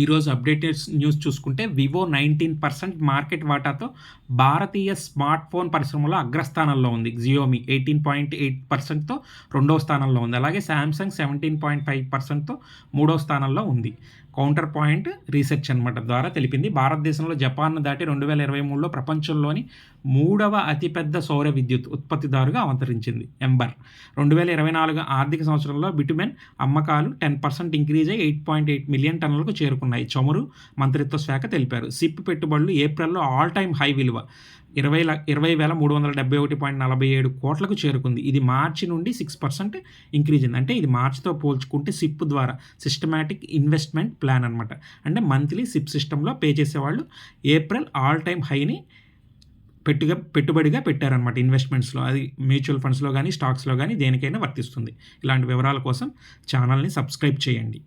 ఈరోజు updated news చూసుకుంటే Vivo 19% market వాటాతో భారతీయ smart phone పరిశ్రమలో అగ్రస్థానంలో ఉంది. జియోమి 18.8%తో రెండవ స్థానంలో ఉంది. అలాగే శాంసంగ్ 17.5%తో మూడవ స్థానంలో ఉంది. కౌంటర్ పాయింట్ రీసెర్చ్ అనమాట ద్వారా తెలిపింది. భారతదేశంలో జపాన్ను దాటి 2023లో ప్రపంచంలోని 3వ అతిపెద్ద సౌర విద్యుత్ ఉత్పత్తిదారుగా అవతరించింది. ఎంబర్ 2024 ఆర్థిక సంవత్సరంలో బిటుమెన్ అమ్మకాలు 10% ఇంక్రీజ్ అయ్యి 8.8 మిలియన్ టన్నులకు చేరుకున్నాయి. చమురు మంత్రిత్వ శాఖ తెలిపారు. సిప్ పెట్టుబడులు ఏప్రిల్లో ఆల్ టైమ్ హై విలువ 20,371.47 కోట్లకు చేరుకుంది. ఇది మార్చి నుండి 6% ఇంక్రీజ్ అయింది. అంటే ఇది మార్చితో పోల్చుకుంటే సిప్ ద్వారా సిస్టమాటిక్ ఇన్వెస్ట్మెంట్ ప్లాన్ అనమాట. అంటే మంత్లీ సిప్ సిస్టంలో పే చేసేవాళ్ళు ఏప్రిల్ ఆల్ టైమ్ హైని పెట్టుబడిగా పెట్టారనమాట ఇన్వెస్ట్మెంట్స్లో. అది మ్యూచువల్ ఫండ్స్లో కానీ స్టాక్స్లో కానీ దేనికైనా వర్తిస్తుంది. ఇలాంటి వివరాల కోసం ఛానల్ని సబ్స్క్రైబ్ చేయండి.